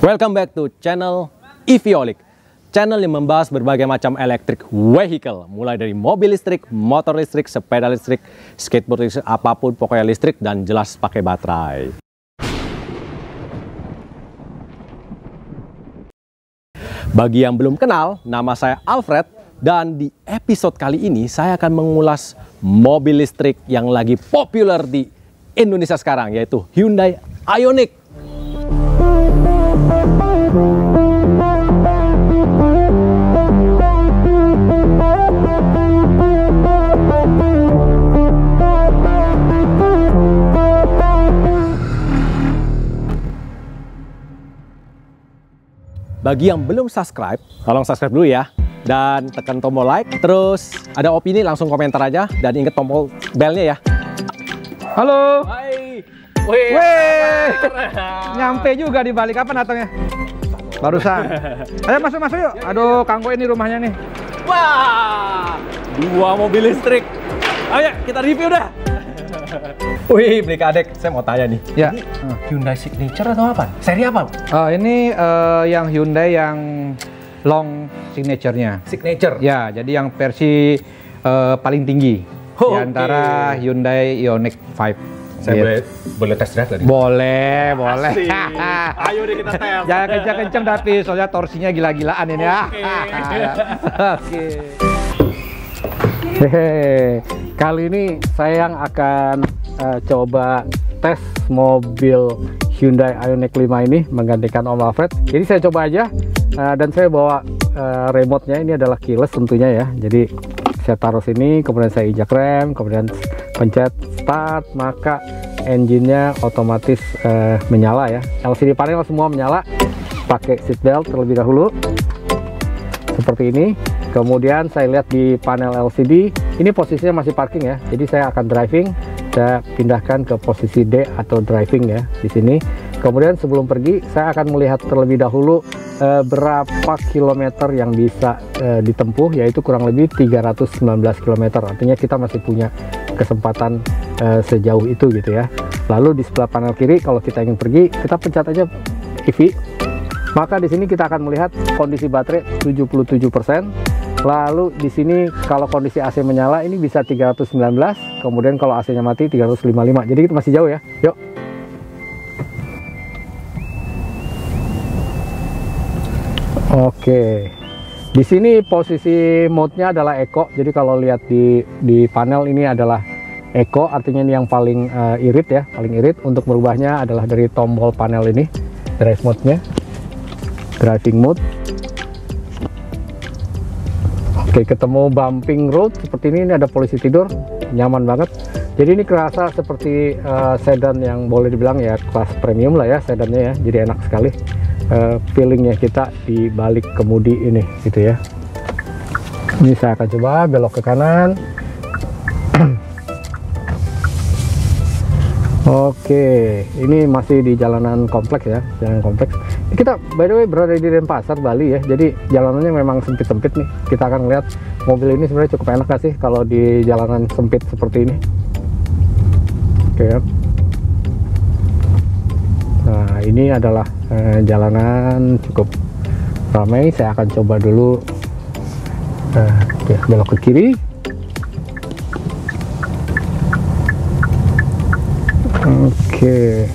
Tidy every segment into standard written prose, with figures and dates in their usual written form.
Welcome back to channel EVOLIC, channel yang membahas berbagai macam electric vehicle, mulai dari mobil listrik, motor listrik, sepeda listrik, skateboard listrik, apapun pokoknya listrik dan jelas pakai baterai. Bagi yang belum kenal, nama saya Alfred dan di episode kali ini saya akan mengulas mobil listrik yang lagi populer di Indonesia sekarang, yaitu Hyundai Ioniq. Bagi yang belum subscribe, tolong subscribe dulu ya. Dan tekan tombol like, terus ada opini langsung komentar aja. Dan inget tombol belnya ya. Halo. Hai. Wih. Nyampe juga di balik. Kapan datangnya? Barusan. Ayo masuk yuk. Aduh, Kanggo ini rumahnya nih. Wah, 2 mobil listrik. Ayo kita review dah. Wih, beli kadek, saya mau tanya nih. Ya. Ini Hyundai Signature atau apa? Seri apa? Ini yang Hyundai yang long signature-nya. Signature. Ya, jadi yang versi paling tinggi di antara Hyundai Ioniq 5. Saya boleh test drive tadi? Boleh. Ayo deh kita tes. Jangan kencang-kencang tapi soalnya torsinya gila-gilaan ini ya. Oke. Hehe. Kali ini saya yang akan coba tes mobil Hyundai Ioniq 5 ini menggantikan Om Alfred. Jadi saya coba aja dan saya bawa remote-nya, ini adalah keyless tentunya ya. Jadi saya taruh sini, kemudian saya injak rem, kemudian pencet start, maka engine-nya otomatis menyala ya. LCD panel semua menyala. Pakai seatbelt terlebih dahulu seperti ini. Kemudian saya lihat di panel LCD, ini posisinya masih parking ya. Jadi saya akan driving, saya pindahkan ke posisi D atau driving ya di sini. Kemudian sebelum pergi, saya akan melihat terlebih dahulu berapa kilometer yang bisa ditempuh, yaitu kurang lebih 319 km. Artinya kita masih punya kesempatan sejauh itu gitu ya. Lalu di sebelah panel kiri, kalau kita ingin pergi, kita pencet aja EV. Maka di sini kita akan melihat kondisi baterai 77%. Lalu di sini kalau kondisi AC menyala ini bisa 319, kemudian kalau AC-nya mati 355. Jadi itu masih jauh ya. Yuk. Oke. Di sini posisi mode-nya adalah Eco. Jadi kalau lihat di panel ini adalah Eco, artinya ini yang paling irit ya, paling irit. Untuk merubahnya adalah dari tombol panel ini, drive mode-nya. Driving mode. Oke, ketemu bumping road seperti ini ada polisi tidur, nyaman banget. Jadi ini kerasa seperti sedan yang boleh dibilang ya kelas premium lah ya sedannya ya. Jadi enak sekali feelingnya kita di balik kemudi ini gitu ya. Ini saya akan coba belok ke kanan. Oke, ini masih di jalanan kompleks ya, jalanan kompleks. Kita by the way berada di Denpasar, Bali ya. Jadi jalanannya memang sempit-sempit nih. Kita akan lihat mobil ini sebenarnya cukup enak gak sih kalau di jalanan sempit seperti ini. Oke ya. Nah, ini adalah jalanan cukup ramai. Saya akan coba dulu belok ke kiri. Oke.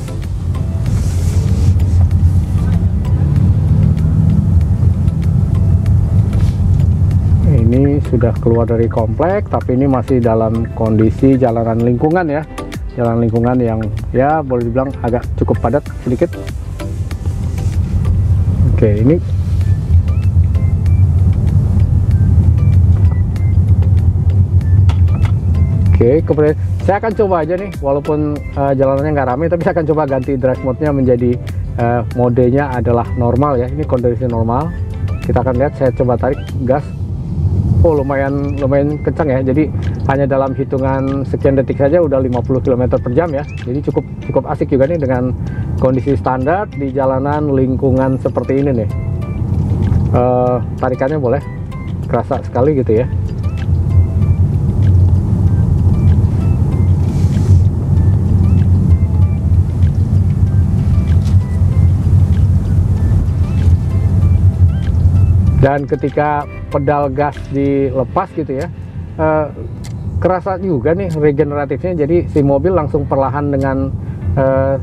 Ini sudah keluar dari komplek, tapi ini masih dalam kondisi jalanan lingkungan ya. Jalan lingkungan yang ya boleh dibilang agak cukup padat sedikit. Oke, ini kemudian saya akan coba aja nih, walaupun jalanannya nggak ramai, tapi saya akan coba ganti drive mode-nya menjadi modenya adalah normal ya. Ini kondisi normal. Kita akan lihat, saya coba tarik gas. Oh, lumayan kencang ya. Jadi hanya dalam hitungan sekian detik saja udah 50 km per jam ya. Jadi cukup asik juga nih dengan kondisi standar di jalanan lingkungan seperti ini nih. Tarikannya boleh kerasa sekali gitu ya. Dan ketika pedal gas dilepas gitu ya, kerasa juga nih regeneratifnya. Jadi si mobil langsung perlahan dengan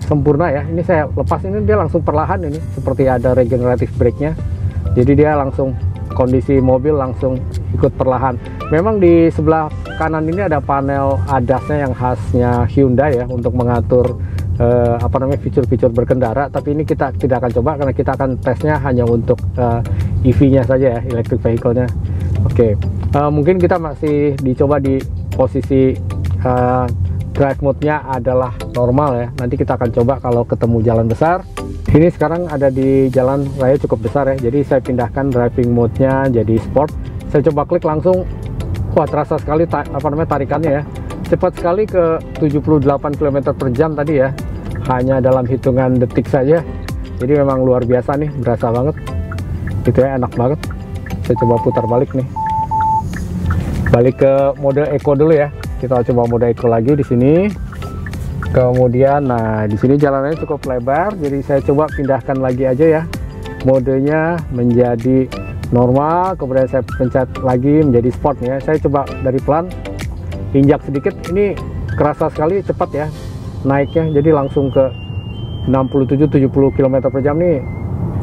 sempurna ya. Ini saya lepas, ini dia langsung perlahan, ini seperti ada regeneratif brake-nya. Jadi dia langsung, kondisi mobil langsung ikut perlahan. Memang di sebelah kanan ini ada panel ADAS-nya yang khasnya Hyundai ya, untuk mengatur fitur-fitur berkendara. Tapi ini kita tidak akan coba karena kita akan tesnya hanya untuk EV-nya saja ya, electric vehicle-nya. Oke, mungkin kita masih dicoba di posisi drive mode-nya adalah normal ya. Nanti kita akan coba kalau ketemu jalan besar. Ini sekarang ada di jalan raya cukup besar ya, jadi saya pindahkan driving mode-nya jadi sport. Saya coba klik langsung, wah terasa sekali tarikannya ya. Cepat sekali ke 78 km per jam tadi ya, hanya dalam hitungan detik saja. Jadi memang luar biasa nih, berasa banget gitu ya, enak banget. Saya coba putar balik nih, balik ke mode eco dulu ya. Kita coba mode eco lagi di sini. Kemudian, nah di sini jalanannya cukup lebar, jadi saya coba pindahkan lagi aja ya modenya menjadi normal. Kemudian saya pencet lagi menjadi sport ya. Saya coba dari pelan, injak sedikit, ini kerasa sekali cepat ya naiknya. Jadi langsung ke 67-70 km per jam nih,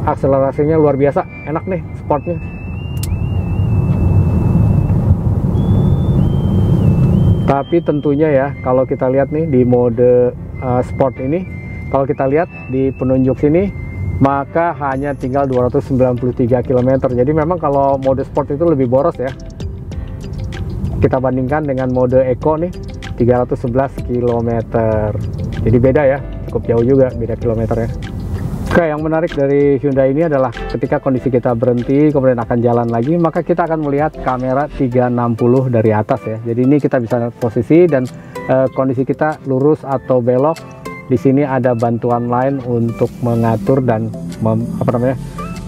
akselerasinya luar biasa, enak nih sportnya. Tapi tentunya ya, kalau kita lihat nih di mode sport ini, kalau kita lihat di penunjuk sini, maka hanya tinggal 293 km. Jadi memang kalau mode sport itu lebih boros ya. Kita bandingkan dengan mode eco nih, 311 km. Jadi beda ya, cukup jauh juga beda kilometernya. Oke, yang menarik dari Hyundai ini adalah ketika kondisi kita berhenti kemudian akan jalan lagi, maka kita akan melihat kamera 360 dari atas ya. Jadi ini kita bisa posisi dan kondisi kita lurus atau belok. Di sini ada bantuan lain untuk mengatur dan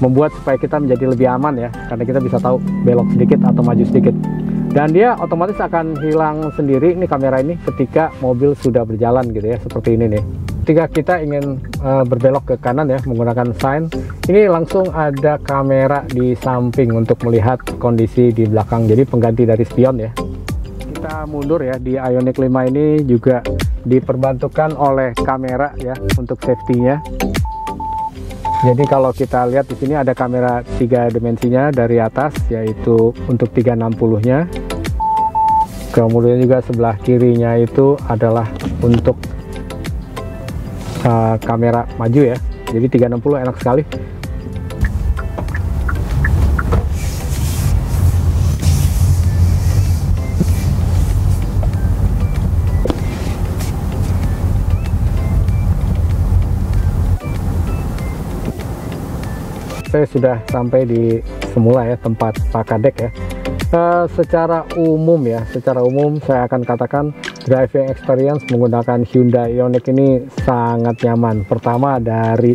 membuat supaya kita menjadi lebih aman ya, karena kita bisa tahu belok sedikit atau maju sedikit. Dan dia otomatis akan hilang sendiri nih kamera ini ketika mobil sudah berjalan gitu ya, seperti ini nih. Ketika kita ingin berbelok ke kanan ya menggunakan sign, ini langsung ada kamera di samping untuk melihat kondisi di belakang, jadi pengganti dari spion ya. Kita mundur ya, di Ioniq 5 ini juga diperbantukan oleh kamera ya untuk safety-nya. Jadi kalau kita lihat di sini ada kamera 3 dimensinya dari atas, yaitu untuk 360-nya. Kemudian juga sebelah kirinya itu adalah untuk kamera maju ya. Jadi 360 enak sekali. Saya sudah sampai di semula ya tempat Pak Kadek ya. Secara umum saya akan katakan driving experience menggunakan Hyundai Ioniq ini sangat nyaman. Pertama dari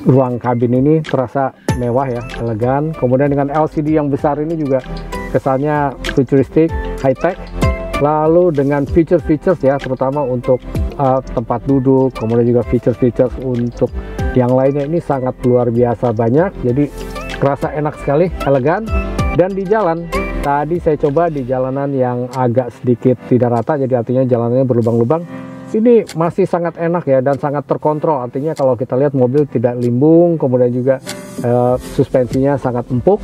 ruang kabin ini terasa mewah ya, elegan. Kemudian dengan LCD yang besar ini juga kesannya futuristik, high tech. Lalu dengan feature-features ya, terutama untuk tempat duduk, kemudian juga feature-features untuk yang lainnya ini sangat luar biasa banyak. Jadi kerasa enak sekali, elegan. Dan di jalan, tadi saya coba di jalanan yang agak sedikit tidak rata, jadi artinya jalanannya berlubang-lubang. Ini masih sangat enak ya dan sangat terkontrol. Artinya kalau kita lihat mobil tidak limbung, kemudian juga suspensinya sangat empuk.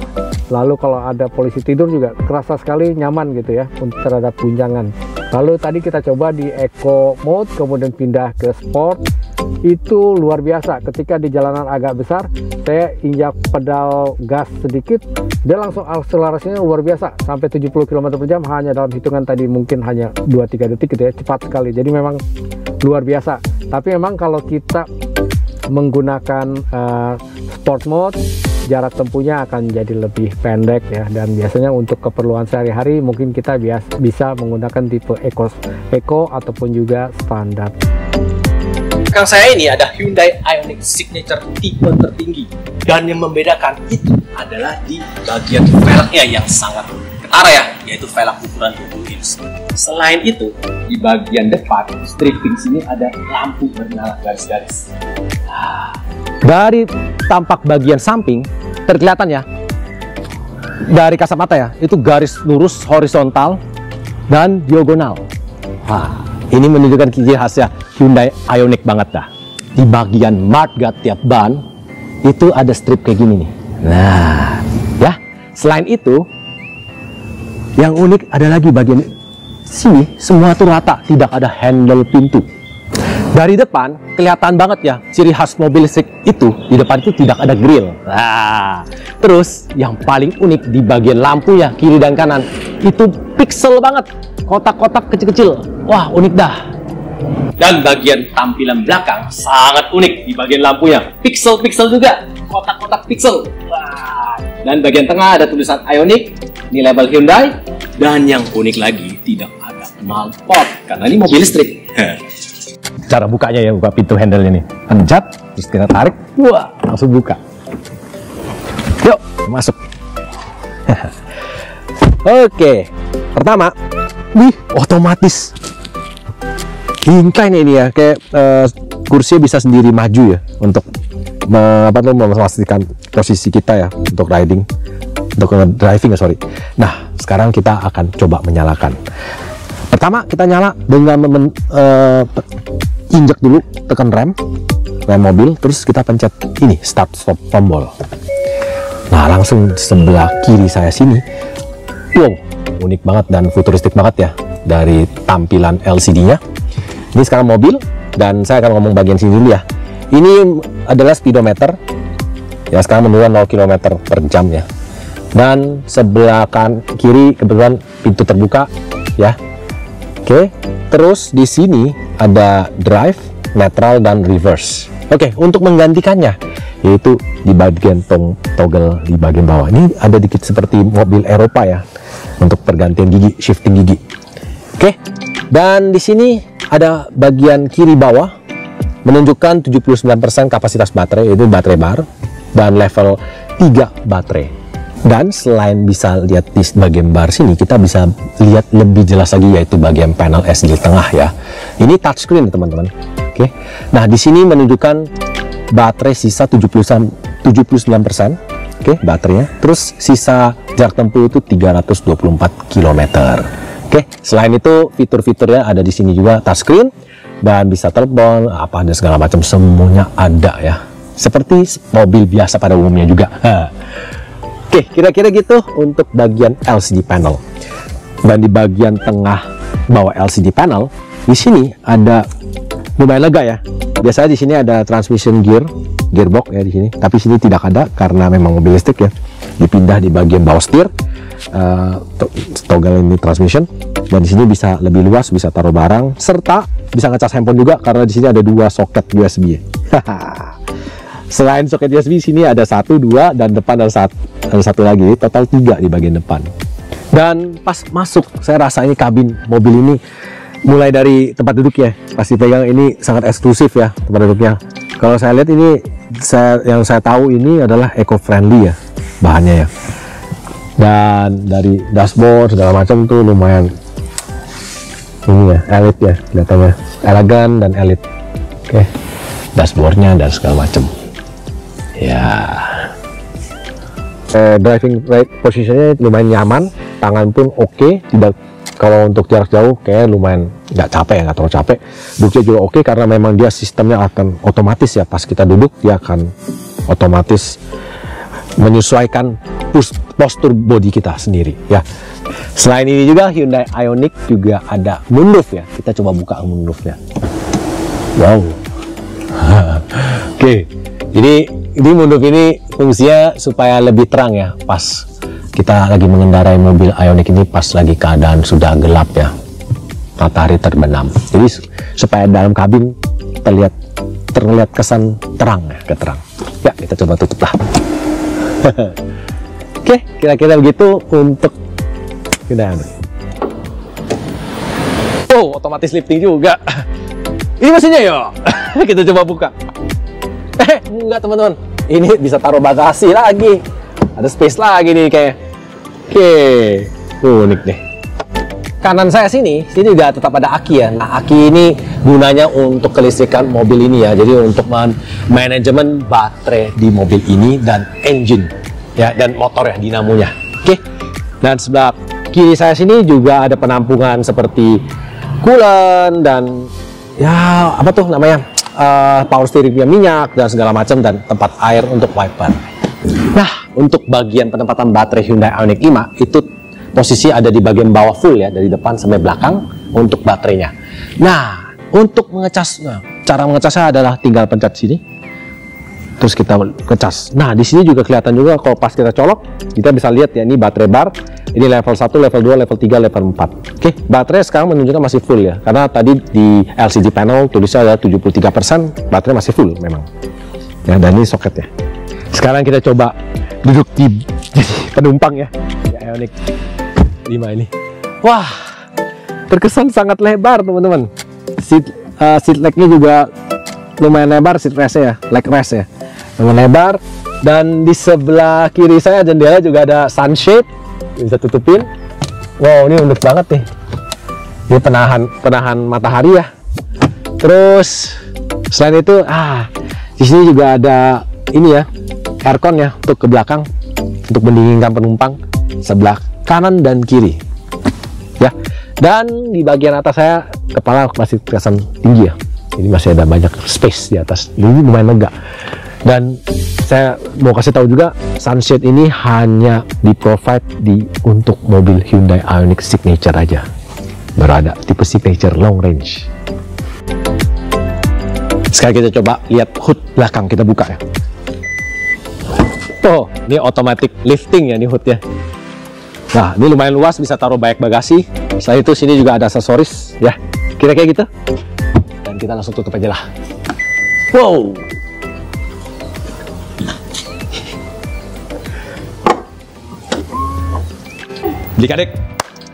Lalu kalau ada polisi tidur juga kerasa sekali nyaman gitu ya untuk terhadap guncangan. Lalu tadi kita coba di eco mode, kemudian pindah ke sport. Itu luar biasa. Ketika di jalanan agak besar, saya injak pedal gas sedikit, dia langsung akselerasinya luar biasa sampai 70 km per jam hanya dalam hitungan tadi mungkin hanya 2-3 detik gitu ya, cepat sekali. Jadi memang luar biasa. Tapi memang kalau kita menggunakan sport mode, jarak tempuhnya akan jadi lebih pendek ya, dan biasanya untuk keperluan sehari-hari mungkin kita bisa menggunakan tipe eco ataupun juga standar. Belakang saya ini ada Hyundai Ioniq Signature tipe tertinggi, dan yang membedakan itu adalah di bagian velgnya yang sangat ketara ya, yaitu velg ukuran 20 inch. Selain itu, di bagian depan stripping sini ada lampu bernyala garis-garis. Dari tampak bagian samping terkelihatan ya, dari kasat mata ya, itu garis lurus horizontal dan diagonal. Wah, ini menunjukkan ciri khasnya Hyundai Ioniq banget dah. Di bagian mudguard tiap ban itu ada strip kayak gini nih. Nah, ya. Selain itu, yang unik ada lagi bagian sini semua tuh rata, tidak ada handle pintu. Dari depan kelihatan banget ya ciri khas mobil listrik itu, di depan itu tidak ada grill. Nah, terus yang paling unik di bagian lampunya kiri dan kanan itu pixel banget, kotak-kotak kecil-kecil. Wah, unik dah. Dan bagian tampilan belakang sangat unik di bagian lampunya, pixel-pixel juga, kotak-kotak pixel. Wah. Dan bagian tengah ada tulisan Ioniq, ini label Hyundai. Dan yang unik lagi tidak ada knalpot karena ini mobil listrik. Cara bukanya ya, buka pintu handle-nya nih, pencet, terus kita tarik, wah, langsung buka. Yuk, masuk. Oke, pertama, wih, otomatis. Incline ini ya, kayak kursinya bisa sendiri maju ya, untuk memastikan posisi kita ya, untuk riding, untuk driving ya, sorry. Nah, sekarang kita akan coba menyalakan. Pertama, kita nyala dengan injek dulu, tekan rem mobil, terus kita pencet ini start stop tombol. Nah, langsung sebelah kiri saya sini, wow, unik banget dan futuristik banget ya dari tampilan LCD-nya. Ini sekarang mobil, dan saya akan ngomong bagian sini dulu ya. Ini adalah speedometer ya, sekarang menurun 0 km per jam ya. Dan sebelah kiri kebetulan pintu terbuka ya. Oke, terus di sini ada drive, neutral, dan reverse. Oke, untuk menggantikannya yaitu di bagian toggle di bagian bawah. Ini ada dikit seperti mobil Eropa ya, untuk pergantian gigi, shifting gigi. Oke, dan di sini ada bagian kiri bawah menunjukkan 79% kapasitas baterai, yaitu baterai bar, dan level 3 baterai. Dan selain bisa lihat di bagian bar sini, kita bisa lihat lebih jelas lagi yaitu bagian panel SD tengah ya. Ini touchscreen teman-teman. Oke. Nah, di sini menunjukkan baterai sisa 79%. Oke, baterainya. Terus sisa jarak tempuh itu 324 km. Oke, selain itu fitur-fiturnya ada di sini juga, touchscreen dan bisa telepon, apa dan segala macam, semuanya ada ya. Seperti mobil biasa pada umumnya juga. Oke, kira-kira gitu untuk bagian LCD panel. Dan di bagian tengah bawah LCD panel, di sini ada lumayan lega ya. Biasanya di sini ada transmission gearbox ya di sini, tapi sini tidak ada karena memang mobil listrik ya. Dipindah di bagian bawah setir, toggle ini transmission, dan di sini bisa lebih luas, bisa taruh barang, serta bisa ngecas handphone juga karena di sini ada 2 soket USB. Selain soket USB, sini ada 1, 2, dan depan ada satu lagi, total 3 di bagian depan. Dan pas masuk, saya rasa ini kabin mobil ini, mulai dari tempat duduk ya, pasti pegang ini sangat eksklusif ya tempat duduknya. Kalau saya lihat ini, yang saya tahu ini adalah eco-friendly ya bahannya ya. Dan dari dashboard segala macam tuh lumayan ini ya, elit ya kelihatannya, elegan dan elit. Oke, dashboardnya dan segala macam ya. Driving right positionnya lumayan nyaman, tangan pun oke, tidak, kalau untuk jarak jauh kayak lumayan nggak capek ya, nggak terlalu capek. Duduknya juga oke karena memang dia sistemnya akan otomatis ya, pas kita duduk dia akan otomatis menyesuaikan postur body kita sendiri ya. Selain ini juga Hyundai Ioniq juga ada moonroof ya, kita coba buka moonroofnya. Wow. Oke, jadi moonroof ini fungsinya supaya lebih terang ya pas kita lagi mengendarai mobil Ioniq ini, pas lagi keadaan sudah gelap ya, matahari terbenam, jadi supaya dalam kabin terlihat kesan terang ya, keterang ya. Kita coba tutup lah. Oke, kira-kira begitu untuk Hyundai Ioniq. Oh, otomatis lifting juga. Ini mesinnya ya. Kita coba buka. Enggak teman-teman, ini bisa taruh bagasi lagi, ada space lagi nih kayak. Oke, unik deh. Kanan saya sini juga tetap ada aki ya. Nah, aki ini gunanya untuk kelistrikan mobil ini ya, jadi untuk manajemen baterai di mobil ini dan engine ya, dan motor ya, dinamonya. Oke. Dan sebelah kiri saya sini juga ada penampungan seperti coolant dan ya apa tuh namanya power steering minyak dan segala macam, dan tempat air untuk wiper. Nah, untuk bagian penempatan baterai Hyundai Ioniq 5 itu posisi ada di bagian bawah full ya, dari depan sampai belakang untuk baterainya. Nah, untuk mengecas, cara mengecasnya adalah tinggal pencet sini, terus kita ngecas. Nah, di sini juga kelihatan juga kalau pas kita colok, kita bisa lihat ya, ini baterai bar, ini level 1, level 2, level 3, level 4. Oke, baterai sekarang menunjukkan masih full ya, karena tadi di LCD panel tulisnya ada 73%, baterai masih full memang. Ya, dan ini soketnya. Sekarang kita coba duduk di penumpang ya, Ioniq 5 ini. Wah, terkesan sangat lebar teman-teman. Seat legnya juga lumayan lebar, seat rest ya, leg rest ya, lumayan lebar. Dan di sebelah kiri saya jendela juga ada sunshade, bisa tutupin. Wow, ini unik banget nih. Ini penahan matahari ya. Terus selain itu, di sini juga ada ini ya, aircon ya untuk ke belakang, untuk mendinginkan penumpang sebelah kanan dan kiri ya. Dan di bagian atas saya kepala masih terkesan tinggi ya, ini masih ada banyak space di atas, ini lumayan lega. Dan saya mau kasih tahu juga, sunshade ini hanya di provide untuk mobil Hyundai Ioniq Signature aja, baru ada tipe Signature long range. Sekarang kita coba lihat hood belakang, kita buka ya. Oh, ini automatic lifting ya, ini hoodnya. Nah, ini lumayan luas, bisa taruh banyak bagasi. Selain itu sini juga ada aksesoris ya, kira-kira gitu. Dan kita langsung tutup aja lah. Wow. Adik-adik,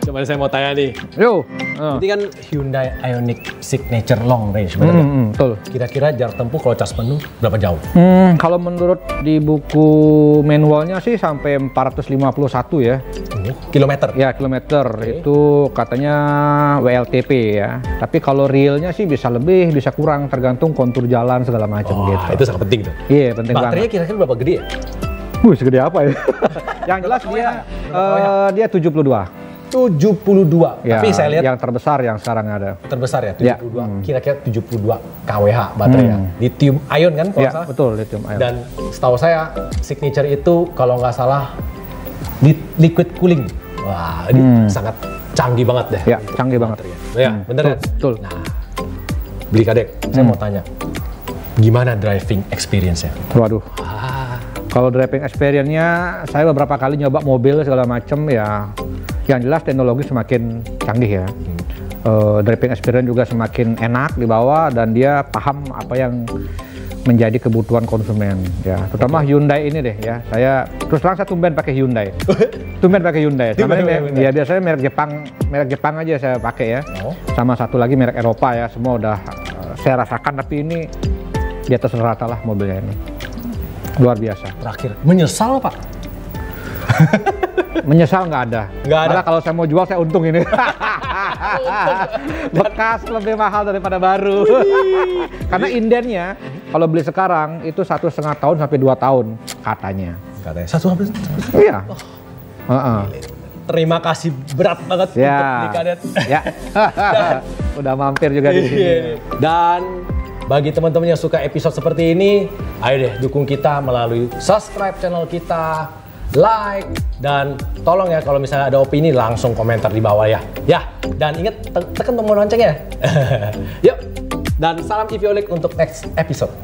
coba saya mau tanya nih. Yo. Ini kan Hyundai Ioniq Signature Long Range, benar nggak? Betul. Kira-kira jarak tempuh kalau cas penuh berapa jauh? Kalau menurut di buku manualnya sih sampai 451 ya. Kilometer? Ya, kilometer. Itu katanya WLTP ya. Tapi kalau realnya sih bisa lebih, bisa kurang, tergantung kontur jalan segala macam gitu. Itu sangat penting tuh. Iya, penting banget. Baterainya kira-kira berapa gede ya? Segede apa ya? Yang jelas dia 72. 72. Ya, tapi saya lihat yang terbesar yang sekarang ada. Terbesar ya, 72. Kira-kira 72 kWh baterainya. Lithium ion kan kalau salah? Betul, lithium ion. Dan setahu saya Signature itu kalau nggak salah liquid cooling. Wah, ini sangat canggih banget deh. Ya, canggih banget. Ya, bener ya? Betul. Nah, beli kadek, saya mau tanya, gimana driving experience-nya? Waduh. Kalau driving experience-nya, saya beberapa kali nyoba mobil segala macam ya. Yang jelas teknologi semakin canggih ya. Driving experience juga semakin enak dibawa, dan dia paham apa yang menjadi kebutuhan konsumen ya. Terutama Hyundai ini deh ya. Saya terus terang saya tumben pakai Hyundai. Tumben pakai Hyundai. Ya biasanya merek Jepang aja saya pakai ya. Sama satu lagi merek Eropa ya. Semua udah saya rasakan, tapi ini di atas rata lah mobilnya ini. Luar biasa. Terakhir, menyesal Pak? Menyesal nggak ada. Malah kalau saya mau jual saya untung ini. Bekas lebih mahal daripada baru. Karena indennya kalau beli sekarang itu 1,5 tahun sampai 2 tahun katanya. Katanya 1,5. Iya. Terima kasih berat banget ya. untuk beli kadet. Ya. Udah mampir juga di sini. Dan bagi teman-teman yang suka episode seperti ini, ayo deh dukung kita melalui subscribe channel kita, like, dan tolong ya kalau misalnya ada opini langsung komentar di bawah ya. Ya, dan ingat tekan tombol loncengnya. Yuk, dan salam Iviolik untuk next episode.